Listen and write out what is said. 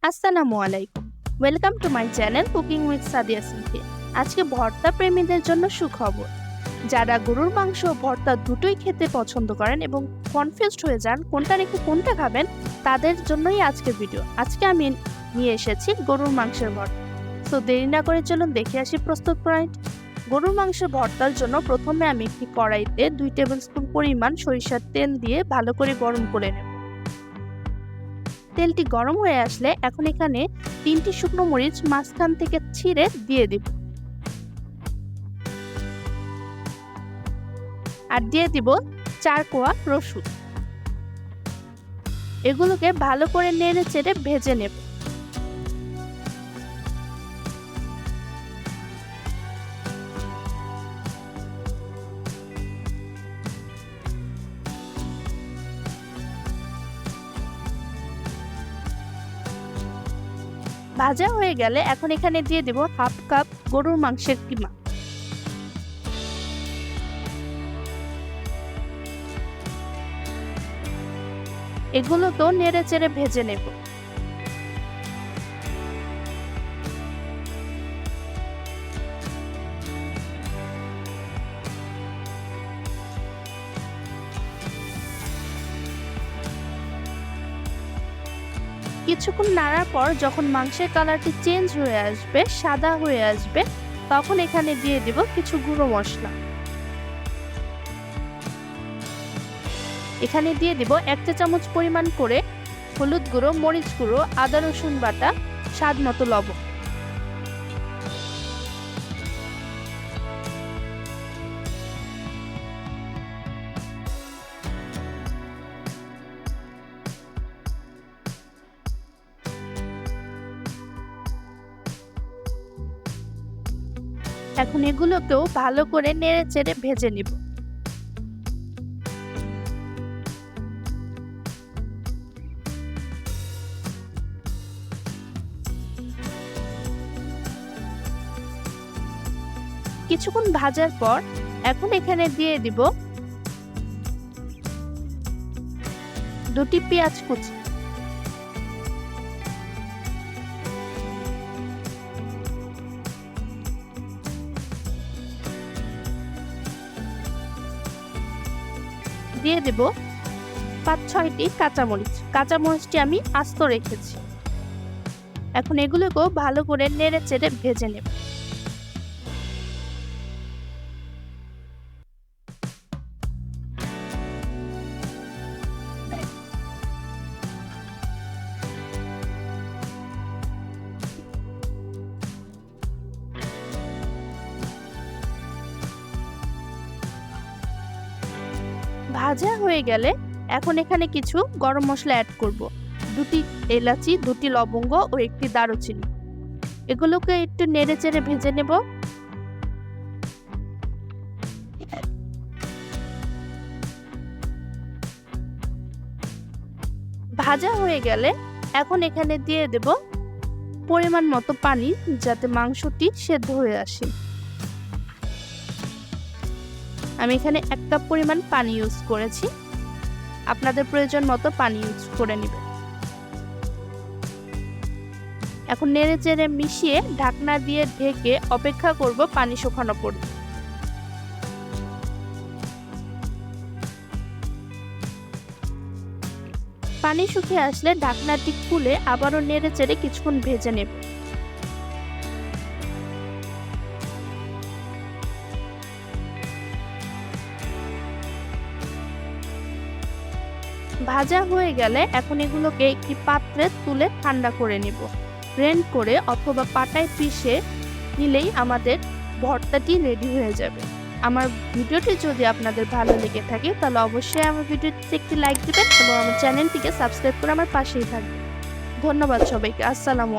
আসসালামু আলাইকুম। Welcome to my channel cooking with Sadia Sinthi. আজকে ভর্তা প্রেমীদের জন্য সুখবর। যারা গরুর মাংস ও ভর্তা দুটোই খেতে পছন্দ করেন এবং কনফিউজড হয়ে যান কোনটা রেখে কোনটা খাবেন, তাদের জন্যই আজকের ভিডিও। আজকে আমি নিয়ে এসেছি গরুর মাংসের ভর্তা। তো দেরি না করে চলুন দেখে আসি প্রস্তুত প্রণালী। গরুর মাংসের ভর্তার জন্য প্রথমে আমি একটি কড়াইতে 2 টেবিল স্পুন পরিমাণ সরিষার তেল দিয়ে ভালো করে গরম করে নেব। তেলটি গরম হয়ে আসলে এখন এখানে 3টি শুকনো মরিচ মাঝখান থেকে ছিঁড়ে দিয়ে দিব আর দিয়ে দিব 4 কোয়া রসুন। এগুলোকে ভালো করে নেড়ে চেড়ে ভেজে নেব। ভাজা হয়ে গেলে এখন এখানে দিয়ে দেব হাফ কাপ গরুর মাংসের কিমা। এগুলো তো নেড়ে চেড়ে ভেজে নেব। কিছুক্ষণ নাড়ার পর যখন মাংসের কালারটি চেঞ্জ হয়ে আসবে, সাদা হয়ে আসবে, তখন এখানে দিয়ে দেব কিছু গুঁড়ো মশলা। এখানে দিয়ে দেব 1 চা চামচ পরিমাণ করে হলুদ গুঁড়ো, মরিচ গুঁড়ো, আদা রসুন বাটা, স্বাদ মতো লবণ। এখন এগুলোকেও ভালো করে নেড়ে চেড়ে ভেজে নিব। কিছুক্ষণ ভাজার পর এখন এখানে দিয়ে দিব 2টি পেঁয়াজ কুচি। দিয়ে দেব 5-6টি কাঁচামরিচ। কাঁচামরিচটি আমি আস্ত রেখেছি। এখন এগুলোকেও ভালো করে নেড়ে চেড়ে ভেজে নেব। ভাজা হয়ে গেলে এখন এখানে কিছু গরম মশলা অ্যাড করব। 2টি এলাচি, 2টি লবঙ্গ ও 1টি দারুচিনি। এগুলোকে একটু নেড়ে চেড়ে ভেজে নেব। ভাজা হয়ে গেলে এখন এখানে দিয়ে দেব পরিমাণ মতো পানি, যাতে মাংসটি সেদ্ধ হয়ে আসে। আমি এখানে 1 কাপ পরিমাণ পানি ইউজ করেছি। আপনাদের প্রয়োজন মতো পানি ইউজ করে নেবেন। এখন নেড়ে চেড়ে মিশিয়ে ঢাকনা দিয়ে ঢেকে অপেক্ষা করব পানি শুকানো পর্যন্ত। পানি শুকিয়ে আসলে ঢাকনাটি খুলে আবারও নেড়ে চেড়ে কিছুক্ষণ ভেজে নেব। ভাজা হয়ে গেলে এখন এগুলোকে একটি পাত্রে তুলে ঠান্ডা করে নেব। গ্রেন্ড করে অথবা পাটায় পিষে নিলেই আমাদের ভর্তাটি রেডি হয়ে যাবে। আমার ভিডিওটি যদি আপনাদের ভালো লেগে থাকে তাহলে অবশ্যই আমার ভিডিওটিতে একটি লাইক দিবেন এবং আমার চ্যানেলটিকে সাবস্ক্রাইব করে আমার পাশেই থাকবেন। ধন্যবাদ সবাইকে। আসসালামু আলাইকুম।